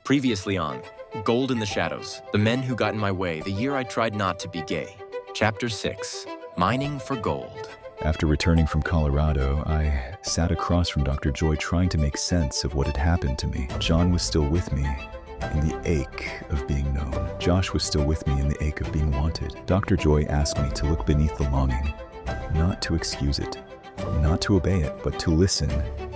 Previously on Gold in the Shadows, the men who got in my way the year I tried not to be gay. Chapter 6, Mining for Gold. After returning from Colorado, I sat across from Dr. Joy trying to make sense of what had happened to me. John was still with me in the ache of being known. Josh was still with me in the ache of being wanted. Dr. Joy asked me to look beneath the longing, not to excuse it, not to obey it, but to listen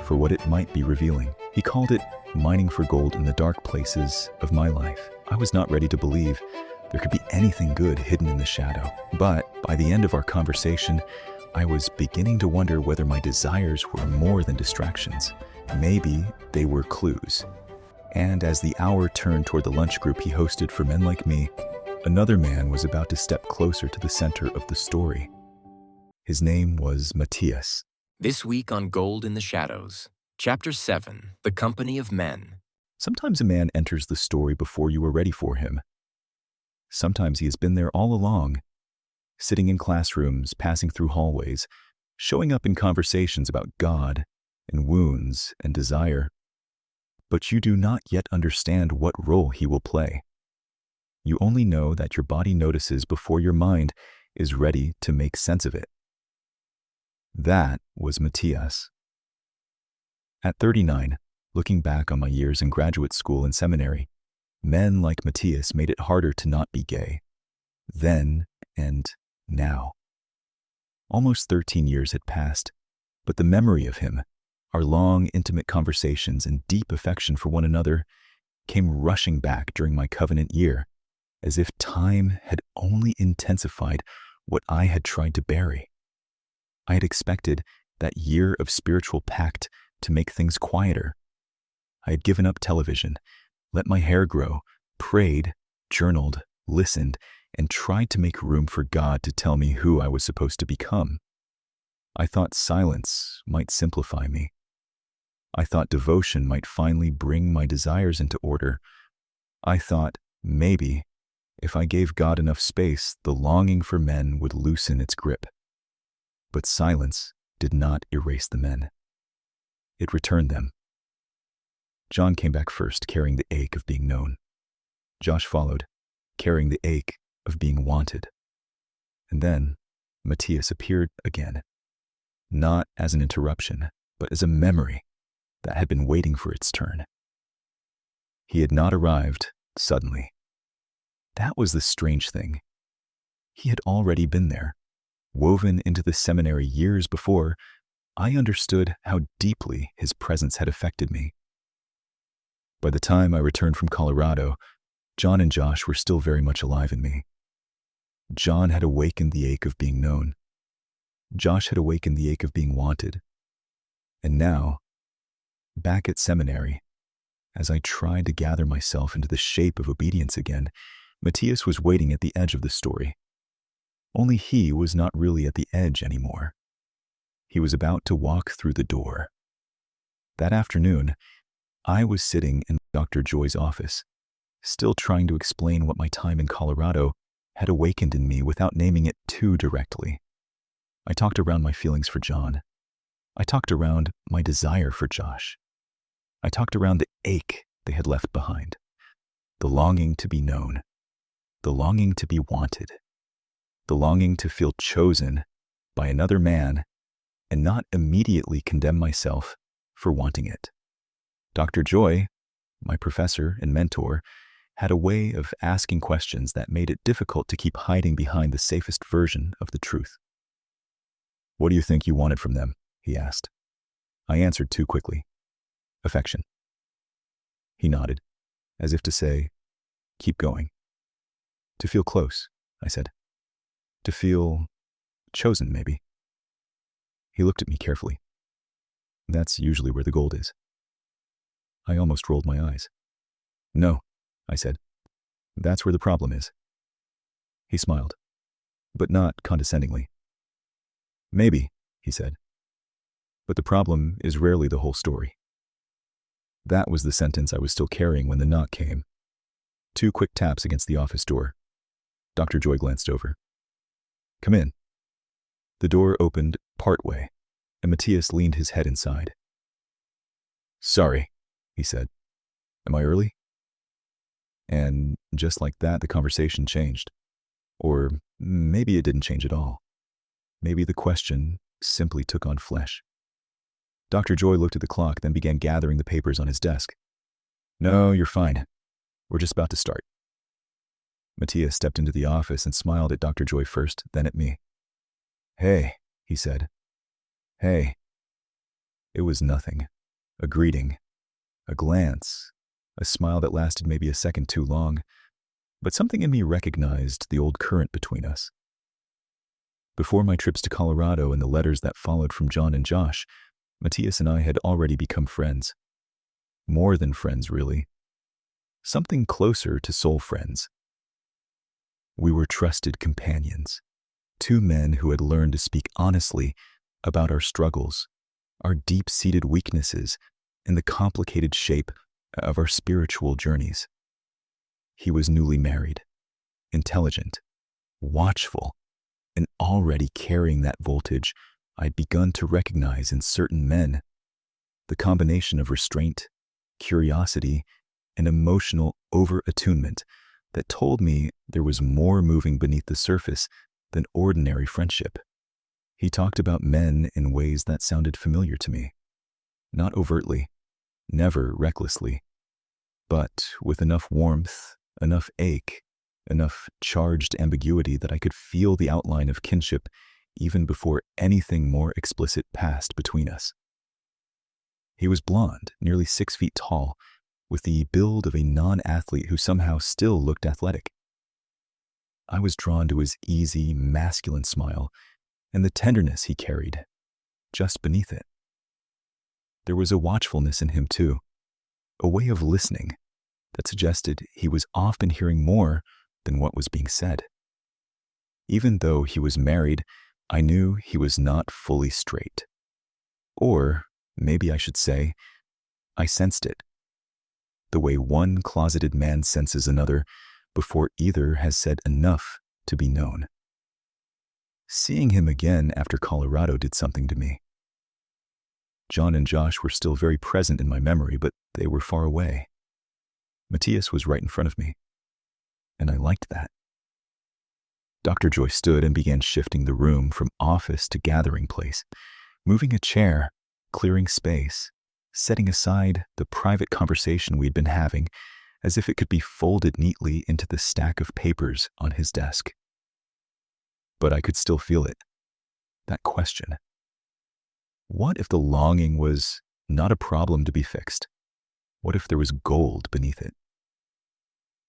for what it might be revealing. He called it mining for gold in the dark places of my life. I was not ready to believe there could be anything good hidden in the shadow. But by the end of our conversation, I was beginning to wonder whether my desires were more than distractions. Maybe they were clues. And as the hour turned toward the lunch group he hosted for men like me, another man was about to step closer to the center of the story. His name was Matias. This week on Gold in the Shadows, Chapter 7, The Company of Men. Sometimes a man enters the story before you are ready for him. Sometimes he has been there all along, sitting in classrooms, passing through hallways, showing up in conversations about God and wounds and desire. But you do not yet understand what role he will play. You only know that your body notices before your mind is ready to make sense of it. That was Matias. At 39, looking back on my years in graduate school and seminary, men like Matias made it harder to not be gay. Then and now. Almost 13 years had passed, but the memory of him, our long, intimate conversations and deep affection for one another, came rushing back during my covenant year, as if time had only intensified what I had tried to bury. I had expected that year of spiritual pact to make things quieter. I had given up television, let my hair grow, prayed, journaled, listened, and tried to make room for God to tell me who I was supposed to become. I thought silence might simplify me. I thought devotion might finally bring my desires into order. I thought maybe if I gave God enough space, the longing for men would loosen its grip. But silence did not erase the men. It returned them. John came back first, carrying the ache of being known. Josh followed, carrying the ache of being wanted. And then Matias appeared again, not as an interruption, but as a memory that had been waiting for its turn. He had not arrived suddenly. That was the strange thing. He had already been there, woven into the seminary years before. I understood how deeply his presence had affected me. By the time I returned from Colorado, John and Josh were still very much alive in me. John had awakened the ache of being known. Josh had awakened the ache of being wanted. And now, back at seminary, as I tried to gather myself into the shape of obedience again, Matias was waiting at the edge of the story. Only he was not really at the edge anymore. He was about to walk through the door. That afternoon, I was sitting in Dr. Joy's office, still trying to explain what my time in Colorado had awakened in me without naming it too directly. I talked around my feelings for John. I talked around my desire for Josh. I talked around the ache they had left behind, the longing to be known, the longing to be wanted, the longing to feel chosen by another man and not immediately condemn myself for wanting it. Dr. Joy, my professor and mentor, had a way of asking questions that made it difficult to keep hiding behind the safest version of the truth. "What do you think you wanted from them?" he asked. I answered too quickly. "Affection." He nodded, as if to say, "Keep going." "To feel close," I said. "To feel chosen, maybe." He looked at me carefully. "That's usually where the gold is." I almost rolled my eyes. "No," I said. "That's where the problem is." He smiled, but not condescendingly. "Maybe," he said, "but the problem is rarely the whole story." That was the sentence I was still carrying when the knock came. 2 quick taps against the office door. Dr. Joy glanced over. "Come in." The door opened partway, and Matias leaned his head inside. "Sorry," he said. "Am I early?" And just like that, the conversation changed. Or maybe it didn't change at all. Maybe the question simply took on flesh. Dr. Joy looked at the clock, then began gathering the papers on his desk. "No, you're fine. We're just about to start." Matias stepped into the office and smiled at Dr. Joy first, then at me. "Hey," he said. "Hey." It was nothing. A greeting. A glance. A smile that lasted maybe a second too long. But something in me recognized the old current between us. Before my trips to Colorado and the letters that followed from John and Josh, Matias and I had already become friends. More than friends, really. Something closer to soul friends. We were trusted companions. Two men who had learned to speak honestly about our struggles, our deep-seated weaknesses, and the complicated shape of our spiritual journeys. He was newly married, intelligent, watchful, and already carrying that voltage I'd begun to recognize in certain men. The combination of restraint, curiosity, and emotional over-attunement that told me there was more moving beneath the surface than ordinary friendship. He talked about men in ways that sounded familiar to me. Not overtly, never recklessly, but with enough warmth, enough ache, enough charged ambiguity that I could feel the outline of kinship even before anything more explicit passed between us. He was blond, nearly 6 feet tall, with the build of a non-athlete who somehow still looked athletic. I was drawn to his easy, masculine smile and the tenderness he carried just beneath it. There was a watchfulness in him, too, a way of listening that suggested he was often hearing more than what was being said. Even though he was married, I knew he was not fully straight. Or, maybe I should say, I sensed it. The way one closeted man senses another before either has said enough to be known. Seeing him again after Colorado did something to me. John and Josh were still very present in my memory, but they were far away. Matias was right in front of me, and I liked that. Dr. Joy stood and began shifting the room from office to gathering place, moving a chair, clearing space, setting aside the private conversation we'd been having as if it could be folded neatly into the stack of papers on his desk. But I could still feel it, that question. What if the longing was not a problem to be fixed? What if there was gold beneath it?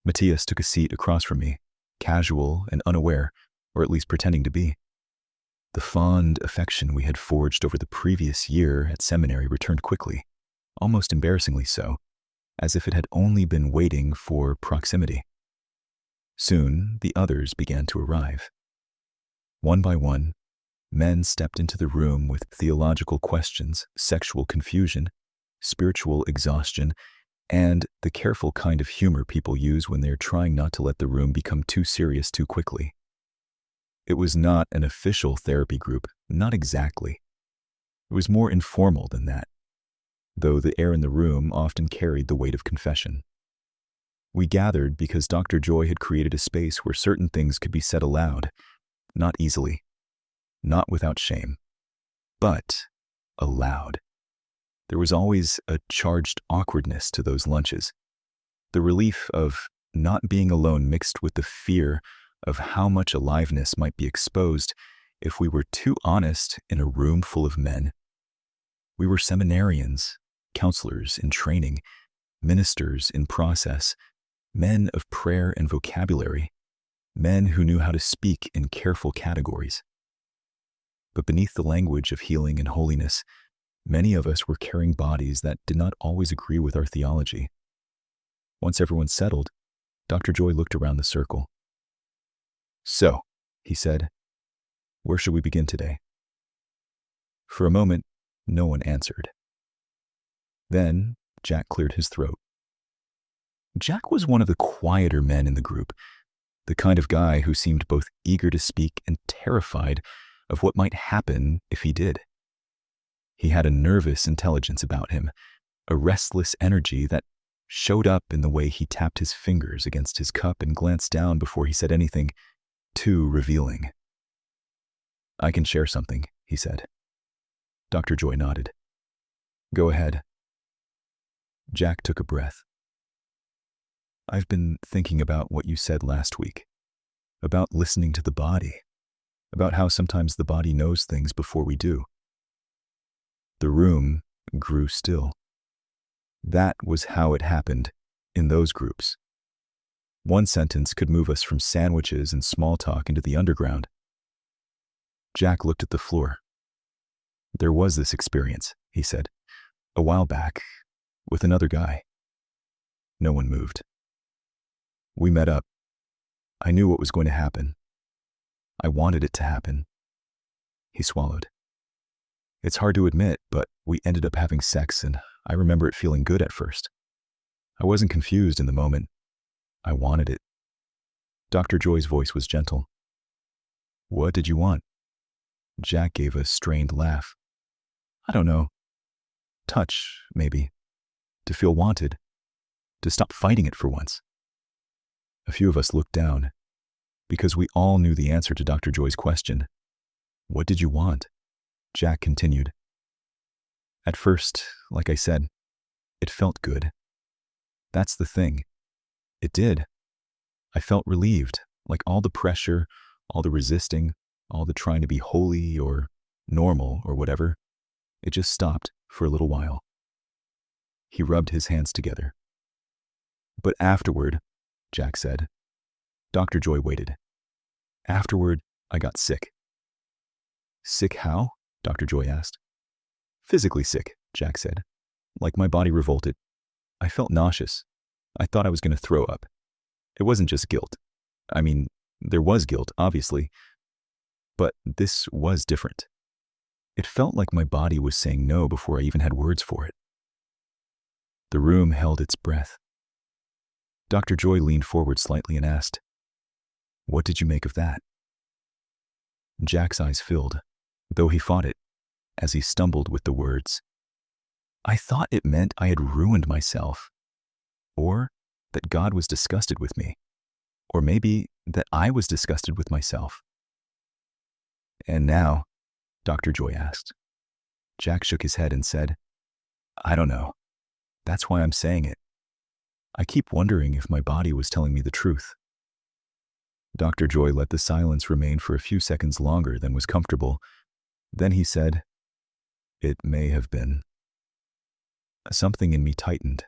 Matias took a seat across from me, casual and unaware, or at least pretending to be. The fond affection we had forged over the previous year at seminary returned quickly, almost embarrassingly so, as if it had only been waiting for proximity. Soon, the others began to arrive. One by one, men stepped into the room with theological questions, sexual confusion, spiritual exhaustion, and the careful kind of humor people use when they're trying not to let the room become too serious too quickly. It was not an official therapy group, not exactly. It was more informal than that, though the air in the room often carried the weight of confession. We gathered because Dr. Joy had created a space where certain things could be said aloud, not easily, not without shame, but aloud. There was always a charged awkwardness to those lunches, the relief of not being alone mixed with the fear of how much aliveness might be exposed if we were too honest in a room full of men. We were seminarians, counselors in training, ministers in process, men of prayer and vocabulary, men who knew how to speak in careful categories. But beneath the language of healing and holiness, many of us were carrying bodies that did not always agree with our theology. Once everyone settled, Dr. Joy looked around the circle. "So," he said, "where should we begin today?" For a moment, no one answered. Then, Jack cleared his throat. Jack was one of the quieter men in the group, the kind of guy who seemed both eager to speak and terrified of what might happen if he did. He had a nervous intelligence about him, a restless energy that showed up in the way he tapped his fingers against his cup and glanced down before he said anything too revealing. "I can share something," he said. Dr. Joy nodded. "Go ahead." Jack took a breath. "I've been thinking about what you said last week, about listening to the body, about how sometimes the body knows things before we do." The room grew still. That was how it happened in those groups. One sentence could move us from sandwiches and small talk into the underground. Jack looked at the floor. "There was this experience," he said, "a while back, with another guy." No one moved. "We met up. I knew what was going to happen. I wanted it to happen." He swallowed. "It's hard to admit, but we ended up having sex, and I remember it feeling good at first. I wasn't confused in the moment. I wanted it." Dr. Joy's voice was gentle. "What did you want?" Jack gave a strained laugh. "I don't know. Touch, maybe. To feel wanted. To stop fighting it for once." A few of us looked down, because we all knew the answer to Dr. Joy's question. "What did you want?" Jack continued. "At first, like I said, it felt good. That's the thing. It did. I felt relieved, like all the pressure, all the resisting, all the trying to be holy or normal or whatever, it just stopped for a little while." He rubbed his hands together. "But afterward," Jack said. Dr. Joy waited. "Afterward, I got sick." "Sick how?" Dr. Joy asked. "Physically sick," Jack said. "Like my body revolted. I felt nauseous. I thought I was going to throw up. It wasn't just guilt. I mean, there was guilt, obviously. But this was different. It felt like my body was saying no before I even had words for it." The room held its breath. Dr. Joy leaned forward slightly and asked, "What did you make of that?" Jack's eyes filled, though he fought it, as he stumbled with the words, "I thought it meant I had ruined myself, or that God was disgusted with me, or maybe that I was disgusted with myself." "And now?" Dr. Joy asked. Jack shook his head and said, "I don't know. That's why I'm saying it. I keep wondering if my body was telling me the truth." Dr. Joy let the silence remain for a few seconds longer than was comfortable. Then he said, "It may have been." Something in me tightened.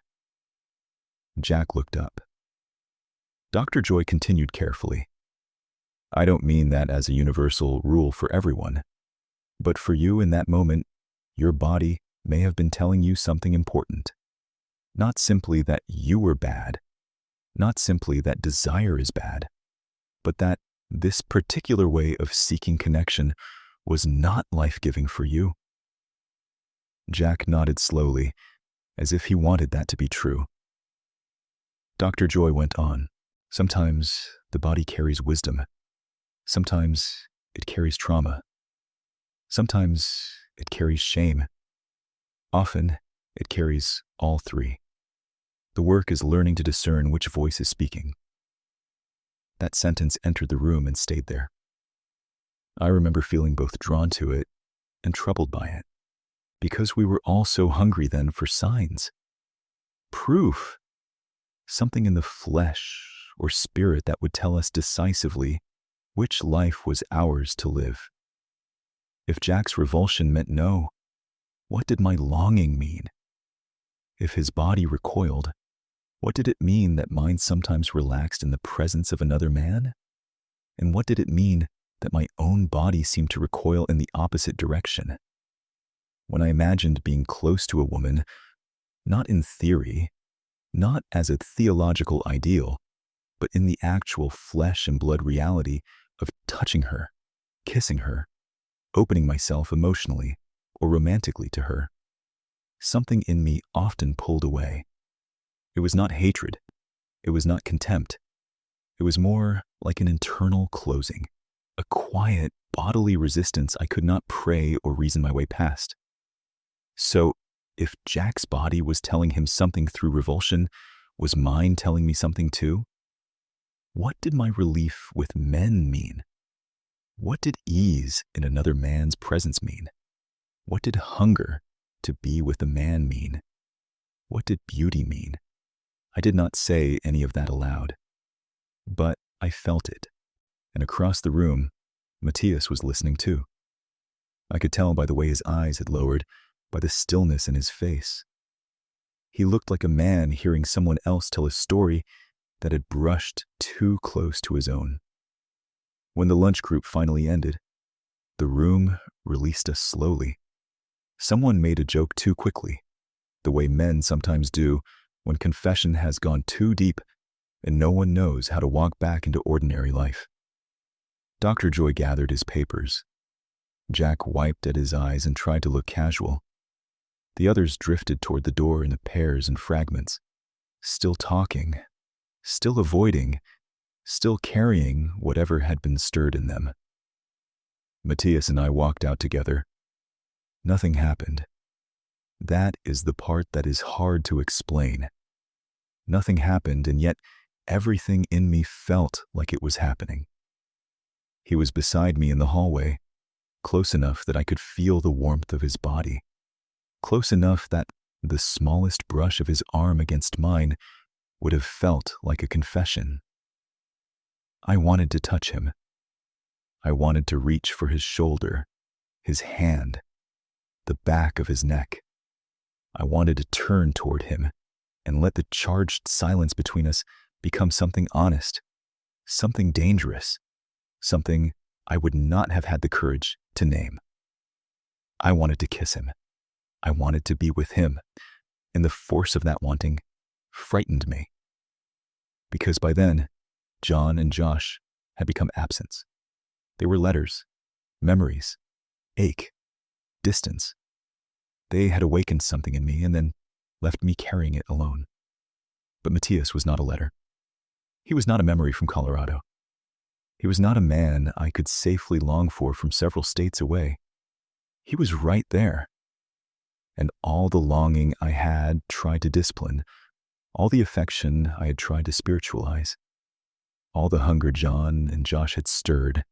Jack looked up. Dr. Joy continued carefully. "I don't mean that as a universal rule for everyone, but for you in that moment, your body may have been telling you something important. Not simply that you were bad, not simply that desire is bad, but that this particular way of seeking connection was not life-giving for you." Jack nodded slowly, as if he wanted that to be true. Dr. Joy went on. "Sometimes the body carries wisdom. Sometimes it carries trauma. Sometimes it carries shame. Often it carries all three. The work is learning to discern which voice is speaking." That sentence entered the room and stayed there. I remember feeling both drawn to it and troubled by it, because we were all so hungry then for signs. Proof. Something in the flesh or spirit that would tell us decisively which life was ours to live. If Jack's revulsion meant no, what did my longing mean? If his body recoiled, what did it mean that mine sometimes relaxed in the presence of another man? And what did it mean that my own body seemed to recoil in the opposite direction? When I imagined being close to a woman, not in theory, not as a theological ideal, but in the actual flesh and blood reality of touching her, kissing her, opening myself emotionally or romantically to her, something in me often pulled away. It was not hatred. It was not contempt. It was more like an internal closing, a quiet bodily resistance I could not pray or reason my way past. So, if Jack's body was telling him something through revulsion, Was mine telling me something too? What did my relief with men mean? What did ease in another man's presence mean? What did hunger to be with a man mean? What did beauty mean? I did not say any of that aloud, but I felt it, and across the room, Matias was listening too. I could tell by the way his eyes had lowered, by the stillness in his face. He looked like a man hearing someone else tell a story that had brushed too close to his own. When the lunch group finally ended, the room released us slowly. Someone made a joke too quickly, the way men sometimes do when confession has gone too deep and no one knows how to walk back into ordinary life. Dr. Joy gathered his papers. Jack wiped at his eyes and tried to look casual. The others drifted toward the door in pairs and fragments, still talking, still avoiding, still carrying whatever had been stirred in them. Matias and I walked out together. Nothing happened. That is the part that is hard to explain. Nothing happened, and yet everything in me felt like it was happening. He was beside me in the hallway, close enough that I could feel the warmth of his body, close enough that the smallest brush of his arm against mine would have felt like a confession. I wanted to touch him. I wanted to reach for his shoulder, his hand, the back of his neck. I wanted to turn toward him and let the charged silence between us become something honest, something dangerous, something I would not have had the courage to name. I wanted to kiss him. I wanted to be with him, and the force of that wanting frightened me. Because by then, John and Josh had become absents. They were letters, memories, ache, distance. They had awakened something in me and then left me carrying it alone. But Matias was not a letter. He was not a memory from Colorado. He was not a man I could safely long for from several states away. He was right there. And all the longing I had tried to discipline, all the affection I had tried to spiritualize, all the hunger John and Josh had stirred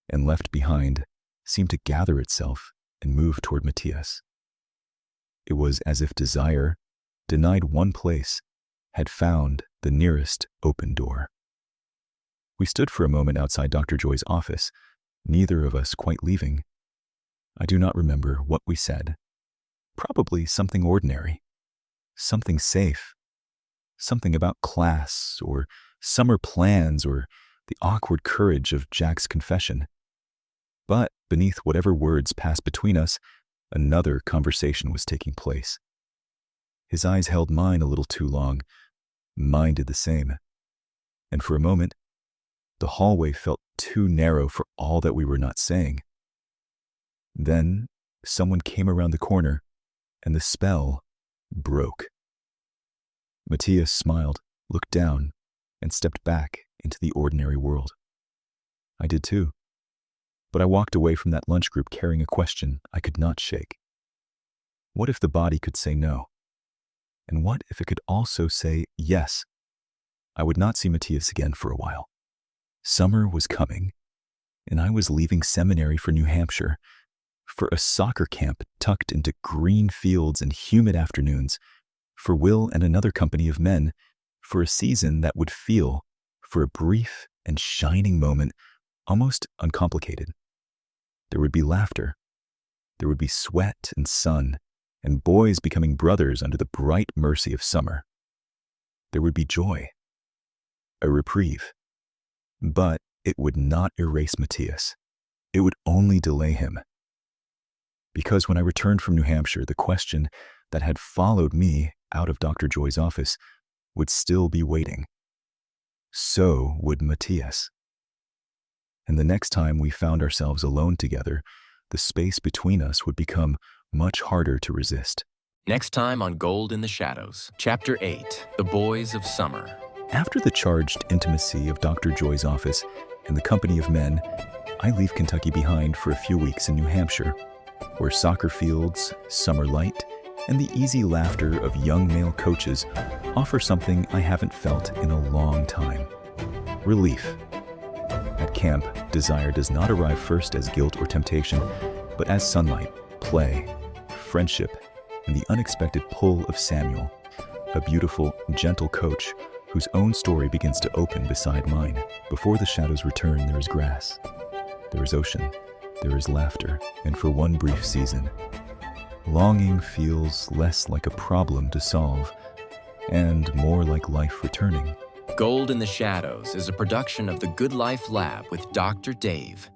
and left behind seemed to gather itself and move toward Matias. It was as if desire, denied one place, had found the nearest open door. We stood for a moment outside Dr. Joy's office, neither of us quite leaving. I do not remember what we said. Probably something ordinary, something safe, something about class or summer plans or the awkward courage of Jack's confession. But beneath whatever words passed between us, another conversation was taking place. His eyes held mine a little too long. Mine did the same. And for a moment, the hallway felt too narrow for all that we were not saying. Then someone came around the corner, and the spell broke. Matias smiled, looked down, and stepped back into the ordinary world. I did too. But I walked away from that lunch group carrying a question I could not shake. What if the body could say no? And what if it could also say yes? I would not see Matias again for a while. Summer was coming, and I was leaving seminary for New Hampshire, for a soccer camp tucked into green fields and humid afternoons, for Will and another company of men, for a season that would feel, for a brief and shining moment, almost uncomplicated. There would be laughter. There would be sweat and sun, and boys becoming brothers under the bright mercy of summer. There would be joy, a reprieve. But it would not erase Matias. It would only delay him. Because when I returned from New Hampshire, the question that had followed me out of Dr. Joy's office would still be waiting. So would Matias. And the next time we found ourselves alone together, the space between us would become much harder to resist. Next time on Gold in the Shadows, Chapter 8, The Boys of Summer. After the charged intimacy of Dr. Joy's office and the company of men, I leave Kentucky behind for a few weeks in New Hampshire, where soccer fields, summer light, and the easy laughter of young male coaches offer something I haven't felt in a long time: relief. At camp, desire does not arrive first as guilt or temptation, but as sunlight, play, friendship, and the unexpected pull of Samuel, a beautiful, gentle coach whose own story begins to open beside mine. Before the shadows return, there is grass, there is ocean, there is laughter, and for one brief season, longing feels less like a problem to solve and more like life returning. Gold in the Shadows is a production of the Good Life Lab with Dr. Dave.